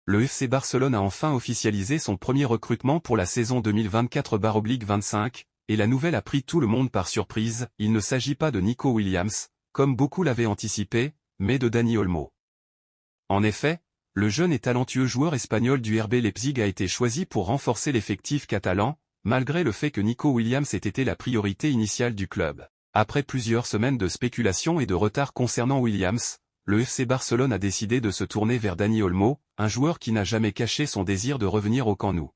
Le FC Barcelone a enfin officialisé son premier recrutement pour la saison 2024-25, et la nouvelle a pris tout le monde par surprise. Il ne s'agit pas de Nico Williams, comme beaucoup l'avaient anticipé, mais de Dani Olmo. En effet, le jeune et talentueux joueur espagnol du RB Leipzig a été choisi pour renforcer l'effectif catalan, malgré le fait que Nico Williams ait été la priorité initiale du club. Après plusieurs semaines de spéculation et de retard concernant Williams, le FC Barcelone a décidé de se tourner vers Dani Olmo, un joueur qui n'a jamais caché son désir de revenir au Camp Nou.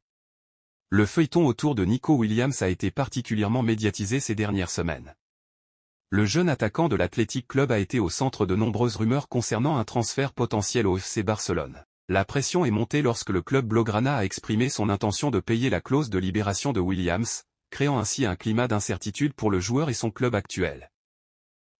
Le feuilleton autour de Nico Williams a été particulièrement médiatisé ces dernières semaines. Le jeune attaquant de l'Athletic Club a été au centre de nombreuses rumeurs concernant un transfert potentiel au FC Barcelone. La pression est montée lorsque le club blaugrana a exprimé son intention de payer la clause de libération de Williams, créant ainsi un climat d'incertitude pour le joueur et son club actuel.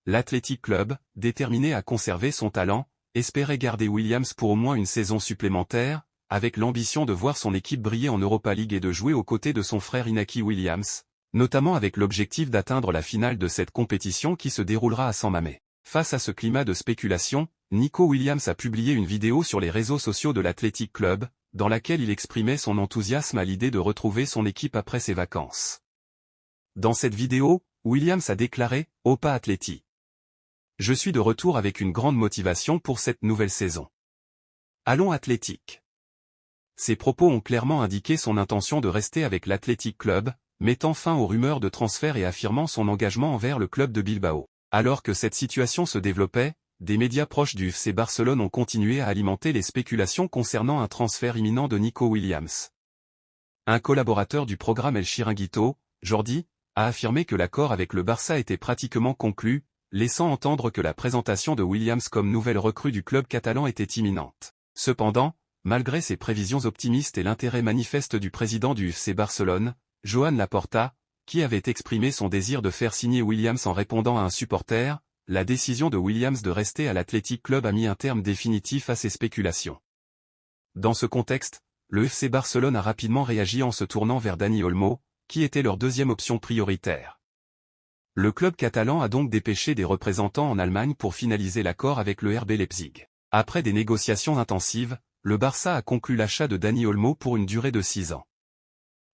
L'Athletic Club, déterminé à conserver son talent, espérait garder Williams pour au moins une saison supplémentaire, avec l'ambition de voir son équipe briller en Europa League et de jouer aux côtés de son frère Inaki Williams, notamment avec l'objectif d'atteindre la finale de cette compétition qui se déroulera à San Mamés. Face à ce climat de spéculation, Nico Williams a publié une vidéo sur les réseaux sociaux de l'Athletic Club, dans laquelle il exprimait son enthousiasme à l'idée de retrouver son équipe après ses vacances. Dans cette vidéo, Williams a déclaré « Opa Atleti. Je suis de retour avec une grande motivation pour cette nouvelle saison. Allons Athletic !» Ces propos ont clairement indiqué son intention de rester avec l'Athletic Club, mettant fin aux rumeurs de transfert et affirmant son engagement envers le club de Bilbao. Alors que cette situation se développait, des médias proches du FC Barcelone ont continué à alimenter les spéculations concernant un transfert imminent de Nico Williams. Un collaborateur du programme El Chiringuito, Jordi, a affirmé que l'accord avec le Barça était pratiquement conclu, laissant entendre que la présentation de Williams comme nouvelle recrue du club catalan était imminente. Cependant, malgré ces prévisions optimistes et l'intérêt manifeste du président du FC Barcelone, Joan Laporta, qui avait exprimé son désir de faire signer Williams en répondant à un supporter, la décision de Williams de rester à l'Athletic Club a mis un terme définitif à ces spéculations. Dans ce contexte, le FC Barcelone a rapidement réagi en se tournant vers Dani Olmo, qui était leur deuxième option prioritaire. Le club catalan a donc dépêché des représentants en Allemagne pour finaliser l'accord avec le RB Leipzig. Après des négociations intensives, le Barça a conclu l'achat de Dani Olmo pour une durée de 6 ans.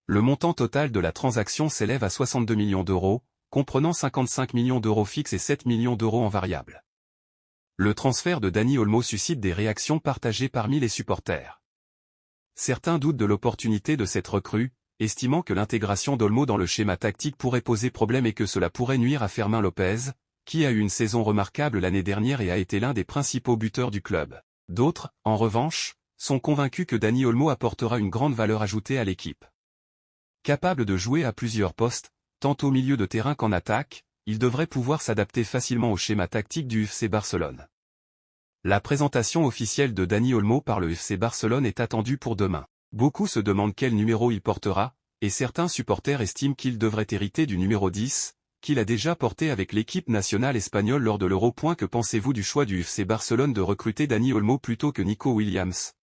Le montant total de la transaction s'élève à 62 millions d'euros, comprenant 55 millions d'euros fixes et 7 millions d'euros en variable. Le transfert de Dani Olmo suscite des réactions partagées parmi les supporters. Certains doutent de l'opportunité de cette recrue, estimant que l'intégration d'Olmo dans le schéma tactique pourrait poser problème et que cela pourrait nuire à Fermín López, qui a eu une saison remarquable l'année dernière et a été l'un des principaux buteurs du club. D'autres, en revanche, sont convaincus que Dani Olmo apportera une grande valeur ajoutée à l'équipe. Capable de jouer à plusieurs postes, tant au milieu de terrain qu'en attaque, il devrait pouvoir s'adapter facilement au schéma tactique du FC Barcelone. La présentation officielle de Dani Olmo par le FC Barcelone est attendue pour demain. Beaucoup se demandent quel numéro il portera, et certains supporters estiment qu'il devrait hériter du numéro 10, qu'il a déjà porté avec l'équipe nationale espagnole lors de l'Euro. Que pensez-vous du choix du FC Barcelone de recruter Dani Olmo plutôt que Nico Williams?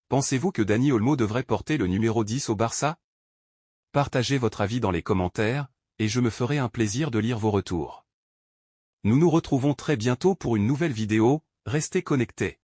Pensez-vous que Dani Olmo devrait porter le numéro 10 au Barça? Partagez votre avis dans les commentaires, et je me ferai un plaisir de lire vos retours. Nous nous retrouvons très bientôt pour une nouvelle vidéo, restez connectés.